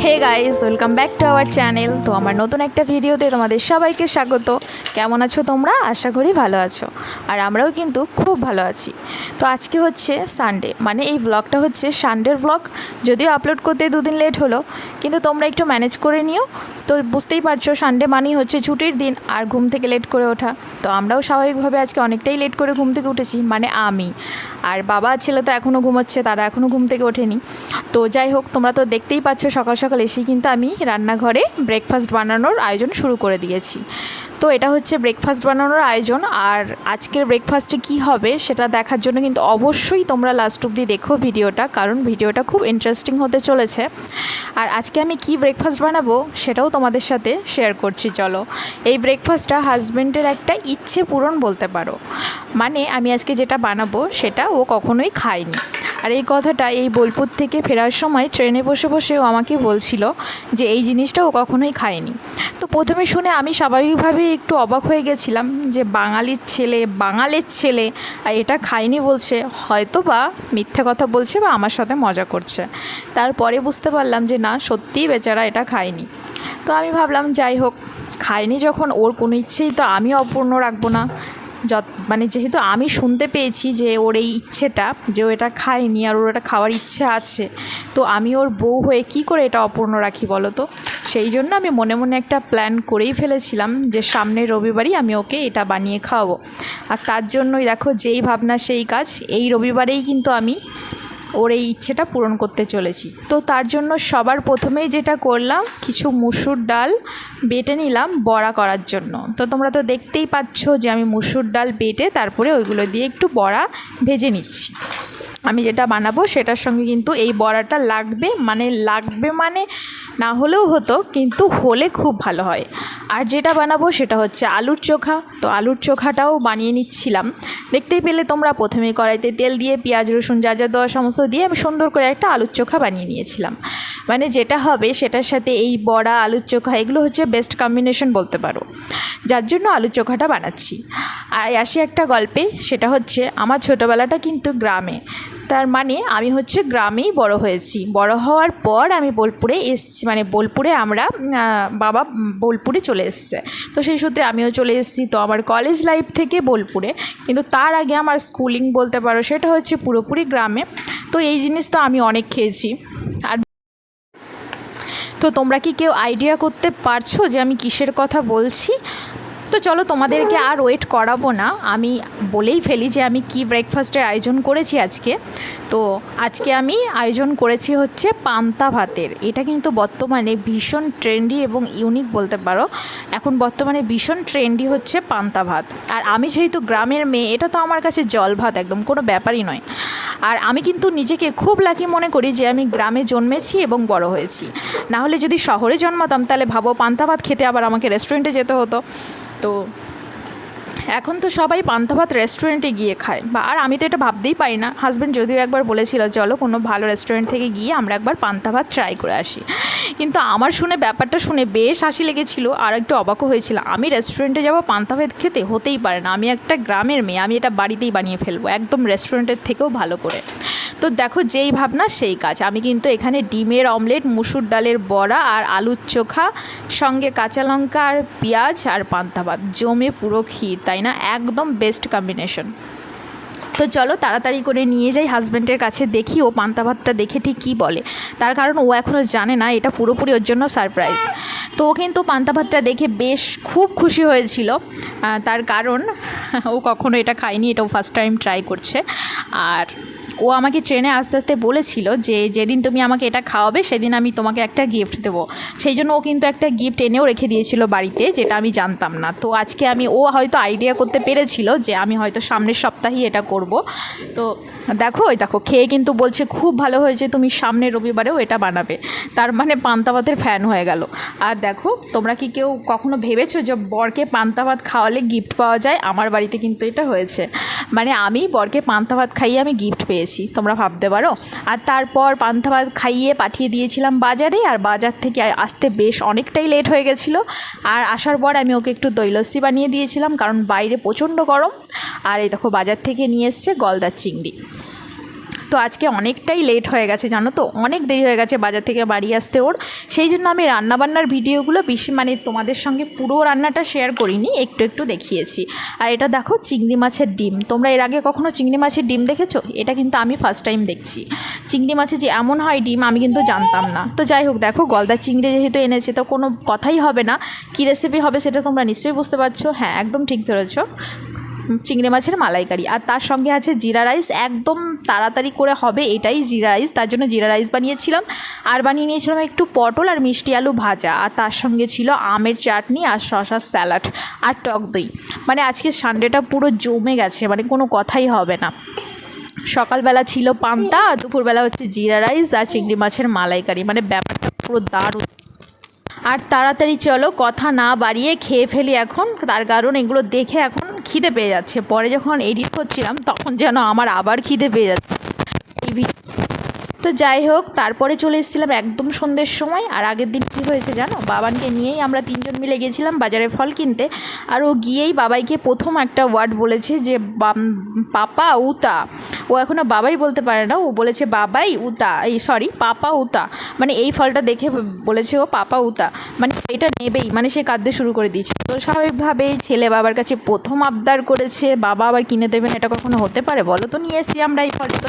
Hey guys, welcome back to our channel. তো আমার নতুন একটা ভিডিওতে তোমাদের সবাইকে স্বাগত। কেমন আছো তোমরা? আশা করি ভালো আছো, আর আমরাও কিন্তু খুব ভালো আছি। তো আজকে হচ্ছে সানডে, মানে এই ব্লগটা হচ্ছে সানডের ব্লগ। যদিও আপলোড করতে দুদিন লেট হলো, কিন্তু তোমরা একটু ম্যানেজ করে নিও। তো বুঝতেই পারছো, সানডে মানেই হচ্ছে ছুটির দিন আর ঘুম থেকে লেট করে ওঠা। তো আমরাও স্বাভাবিকভাবে আজকে অনেকটাই লেট করে ঘুম থেকে উঠেছি, মানে আমি আর বাবা আর ছেলে তো এখনও ঘুমোচ্ছে, তারা এখনও ঘুম থেকে ওঠেনি। তো যাই হোক, তোমরা তো দেখতেই পাচ্ছ সকাল সকাল এসেই কিন্তু আমি রান্নাঘরে ব্রেকফাস্ট বানানোর আয়োজন শুরু করে দিয়েছি। তো এটা হচ্ছে ব্রেকফাস্ট বানানোর আয়োজন, আর আজকের ব্রেকফাস্টে কি হবে সেটা দেখার জন্য কিন্তু অবশ্যই তোমরা লাস্ট অবধি দেখো ভিডিওটা, কারণ ভিডিওটা খুব ইন্টারেস্টিং হতে চলেছে। আর আজকে আমি কি ব্রেকফাস্ট বানাবো সেটাও তোমাদের সাথে শেয়ার করছি। চলো, এই ব্রেকফাস্টটা হাজব্যান্ডের একটা ইচ্ছে পূরণ বলতে পারো। মানে আমি আজকে যেটা বানাবো সেটা ও কখনোই খায়নি। আর এই কথাটা এই বোলপুর থেকে ফেরার সময় ট্রেনে বসে বসে ও আমাকে বলছিল যে এই জিনিসটা ও কখনোই খায়নি। তো প্রথমে শুনে আমি স্বাভাবিকভাবেই একটু অবাক হয়ে গেছিলাম যে বাঙালির ছেলে আর এটা খায়নি বলছে, হয়তো বা মিথ্যে কথা বলছে বা আমার সাথে মজা করছে। তারপরে বুঝতে পারলাম যে না, সত্যিই বেচারা এটা খায়নি। তো আমি ভাবলাম যাই হোক, খায়নি যখন, ওর কোনো ইচ্ছেই তো আমি অপূর্ণ রাখবো না। মানে যেহেতু আমি শুনতে পেয়েছি যে ওর এই ইচ্ছেটা, যে ও এটা খায়নি আর ওর এটা খাওয়ার ইচ্ছে আছে, তো আমি ওর বউ হয়ে কি করে এটা অপূর্ণ রাখি বলো তো। সেই জন্য আমি মনে মনে একটা প্ল্যান করেই ফেলেছিলাম যে সামনের রবিবারই আমি ওকে এটা বানিয়ে খাওয়াবো। আর তার জন্যই দেখো, যেই ভাবনা সেই কাজ, এই রবিবারেই কিন্তু আমি ওর এই ইচ্ছেটা পূরণ করতে চলেছি। তো তার জন্য সবার প্রথমেই যেটা করলাম, কিছু মুসুর ডাল বেটে নিলাম বড়া করার জন্য। তো তোমরা তো দেখতেই পাচ্ছ যে আমি মুসুর ডাল বেটে তারপরে ওইগুলো দিয়ে একটু বড়া ভেজে নিচ্ছি। আমি যেটা বানাবো সেটার সঙ্গে কিন্তু এই বড়াটা লাগবে মানে না হলেও হতো, কিন্তু হলে খুব ভালো হয়। আর যেটা বানাবো সেটা হচ্ছে আলুর চোখা। তো আলুর চোখাটাও বানিয়ে নিচ্ছিলাম। দেখতেই পেলে তোমরা, প্রথমে কড়াইতে তেল দিয়ে পেঁয়াজ রসুন যা যা দেওয়া সমস্ত দিয়ে আমি সুন্দর করে একটা আলুর চোখা বানিয়ে নিয়েছিলাম। মানে যেটা হবে সেটার সাথে এই বড়া আলুর চোখা এগুলো হচ্ছে বেস্ট কম্বিনেশন বলতে পারো, যার জন্য আলুর চোখাটা বানাচ্ছি। আর আসি একটা গল্পে, সেটা হচ্ছে আমার ছোটোবেলাটা কিন্তু গ্রামে। তার মানে আমি হচ্ছে গ্রামেই বড় হয়েছি। বড় হওয়ার পর আমি বোলপুরে এসেছি, মানে বোলপুরে আমরা বাবা বোলপুরে চলে এসছে, তো সেই সূত্রে আমিও চলে এসেছি। তো আমার কলেজ লাইফ থেকে বোলপুরে, কিন্তু তার আগে আমার স্কুলিং বলতে পারো সেটা হচ্ছে পুরোপুরি গ্রামে। তো এই জিনিস তো আমি অনেক খেয়েছি। আর তো তোমরা কি কেউ আইডিয়া করতে পারছো যে আমি কিসের কথা বলছি? তো চলো, তোমাদেরকে আর ওয়েট করাবো না, আমি বলেই ফেলি যে আমি কি ব্রেকফাস্টের আয়োজন করেছি আজকে। তো আজকে আমি আয়োজন করেছি হচ্ছে পান্তা ভাতের। এটা কিন্তু বর্তমানে ভীষণ ট্রেন্ডি এবং ইউনিক বলতে পারো। এখন বর্তমানে ভীষণ ট্রেন্ডি হচ্ছে পান্তা ভাত। আর আমি যেহেতু গ্রামের মেয়ে, এটা তো আমার কাছে জল ভাত, একদম কোনো ব্যাপারই নয়। আর আমি কিন্তু নিজেকে খুব লাকি মনে করি যে আমি গ্রামে জন্মেছি এবং বড় হয়েছি। না হলে যদি শহরে জন্মাতাম, তাহলে ভাবো পান্তা ভাত খেতে আবার আমাকে রেস্টুরেন্টে যেতে হতো। তো এখন তো সবাই পান্তা ভাত রেস্টুরেন্টে গিয়ে খায়, আর আমি তো এটা ভাবতেই পারি না। হাজব্যান্ড যদিও একবার বলেছিল চলো কোনো ভালো রেস্টুরেন্ট থেকে গিয়ে আমরা একবার পান্তা ভাত ট্রাই করে আসি, কিন্তু আমার ব্যাপারটা শুনে বেশ হাসি লেগেছিল, আর একটু অবাকও হয়েছিল। আমি রেস্টুরেন্টে যাবো পান্তা ভাত খেতে? হতেই পারে না, আমি একটা গ্রামের মেয়ে, আমি এটা বাড়িতেই বানিয়ে ফেলবো একদম রেস্টুরেন্টের থেকেও ভালো করে। তো দেখো, যেই ভাবনা সেই কাজ। আমি কিন্তু এখানে ডিমের অমলেট, মুসুর ডালের বড়া আর আলুর চোখা, সঙ্গে কাঁচা লঙ্কা আর পেঁয়াজ আর পান্তা ভাত, জমে পুরো ক্ষীর, তাই না? একদম বেস্ট কম্বিনেশন। তো চলো তাড়াতাড়ি করে নিয়ে যাই হাজব্যান্ডের কাছে, দেখি ও পান্তা ভাতটা দেখে ঠিক কী বলে। তার কারণ ও এখনও জানে না, এটা পুরোপুরি ওর জন্য সারপ্রাইজ। তো ও কিন্তু পান্তা ভাতটা দেখে বেশ খুব খুশি হয়েছিল। তার কারণ ও কখনো এটা খায়নি, এটাও ফার্স্ট টাইম ট্রাই করছে। আর ও আমাকে ট্রেনে আস্তে আস্তে বলেছিল যে যেদিন তুমি আমাকে এটা খাওয়াবে সেদিন আমি তোমাকে একটা গিফট দেবো। সেই জন্য ও কিন্তু একটা গিফট এনেও রেখে দিয়েছিল বাড়িতে, যেটা আমি জানতাম না। তো আজকে ও হয়তো আইডিয়া করতে পেরেছিল যে আমি হয়তো সামনের সপ্তাহেই এটা করব। তো দেখো খেয়ে কিন্তু বলছে খুব ভালো হয়েছে, তুমি সামনের রবিবারেও এটা বানাবে। তার মানে পান্তা ভাতের ফ্যান হয়ে গেল। আর দেখো, তোমরা কি কেউ কখনো ভেবেছো যে বরকে পান্তা ভাত খাওয়ালে গিফট পাওয়া যায়? আমার বাড়িতে কিন্তু এটা হয়েছে, মানে আমি বরকে পান্তা ভাত খাইয়ে আমি গিফট পেয়েছি, তোমরা ভাবতে পারো। আর তারপর পান্তা ভাত খাইয়ে পাঠিয়ে দিয়েছিলাম বাজারে, আর বাজার থেকে আসতে বেশ অনেকটাই লেট হয়ে গেছিলো। আর আসার পর আমি ওকে একটু দই লস্যি বানিয়ে দিয়েছিলাম, কারণ বাইরে প্রচণ্ড গরম। আর এই দেখো, বাজার থেকে নিয়ে এসছে গলদার চিংড়ি। তো আজকে অনেকটাই লেট হয়ে গেছে জানো তো, অনেক দেরি হয়ে গেছে বাজার থেকে বাড়ি আসতে ওর। সেই জন্য আমি রান্নাবান্নার ভিডিওগুলো বেশি তোমাদের সঙ্গে পুরো রান্নাটা শেয়ার করিনি, একটু একটু দেখিয়েছি। আর এটা দেখো চিংড়ি মাছের ডিম। তোমরা এর আগে কখনো চিংড়ি মাছের ডিম দেখেছো? এটা কিন্তু আমি ফার্স্ট টাইম দেখছি। চিংড়ি মাছের যে এমন হয় ডিম আমি কিন্তু জানতাম না। তো যাই হোক, দেখো গলদা চিংড়ি যেহেতু এনেছে তো কোনো কথাই হবে না, কী রেসিপি হবে সেটা তোমরা নিশ্চয়ই বুঝতে পারছো। হ্যাঁ, একদম ঠিক ধরেছো, চিংড়ি মাছের মালাইকারি। আর তার সঙ্গে আছে জিরা রাইস, একদম তাড়াতাড়ি করে হবে এটাই জিরা রাইস, তার জন্য জিরা রাইস বানিয়েছিলাম। আর বানিয়ে নিয়েছিলাম একটু পটল আর মিষ্টি আলু ভাজা, আর তার সঙ্গে ছিল আমের চাটনি আর শসার স্যালাড আর টক দই। আজকে সানডেটা পুরো জমে গেছে, কোনো কথাই হবে না। সকালবেলা ছিল পান্তা, আর দুপুরবেলা হচ্ছে জিরা রাইস আর চিংড়ি মাছের মালাইকারি, ব্যাপারটা পুরো দারুণ। আর তাড়াতাড়ি চলো কথা না বাড়িয়ে খেয়ে ফেলি এখন, তার কারণ এগুলো দেখে এখন খিদে পেয়ে যাচ্ছে। পরে যখন এডিট করছিলাম তখন যেন আমার আবার খিদে পেয়ে যাচ্ছে এই। তো যাই হোক, তারপরে চলে এসেছিলাম একদম সন্ধ্যের সময়। আর আগের দিন কী হয়েছে জানো, বাবানকে নিয়েই আমরা তিনজন মিলে গেছিলাম বাজারে ফল কিনতে। আর ও গিয়েই বাবাইকে প্রথম একটা ওয়ার্ড বলেছে যে পাপা উতা। ও এখনও বাবাই বলতে পারে না, ও বলেছে বাবাই উতা, পাপা উতা। এই ফলটা দেখে বলেছে ও পাপা উতা, এটা নেবেই, সে কাঁদতে শুরু করে দিয়েছে। তো স্বাভাবিকভাবেই ছেলে বাবার কাছে প্রথম আবদার করেছে, বাবা আবার কিনে দেবেন, এটা কখনো হতে পারে বলো? তো নিয়ে এসেছি আমরা এই ফলটা।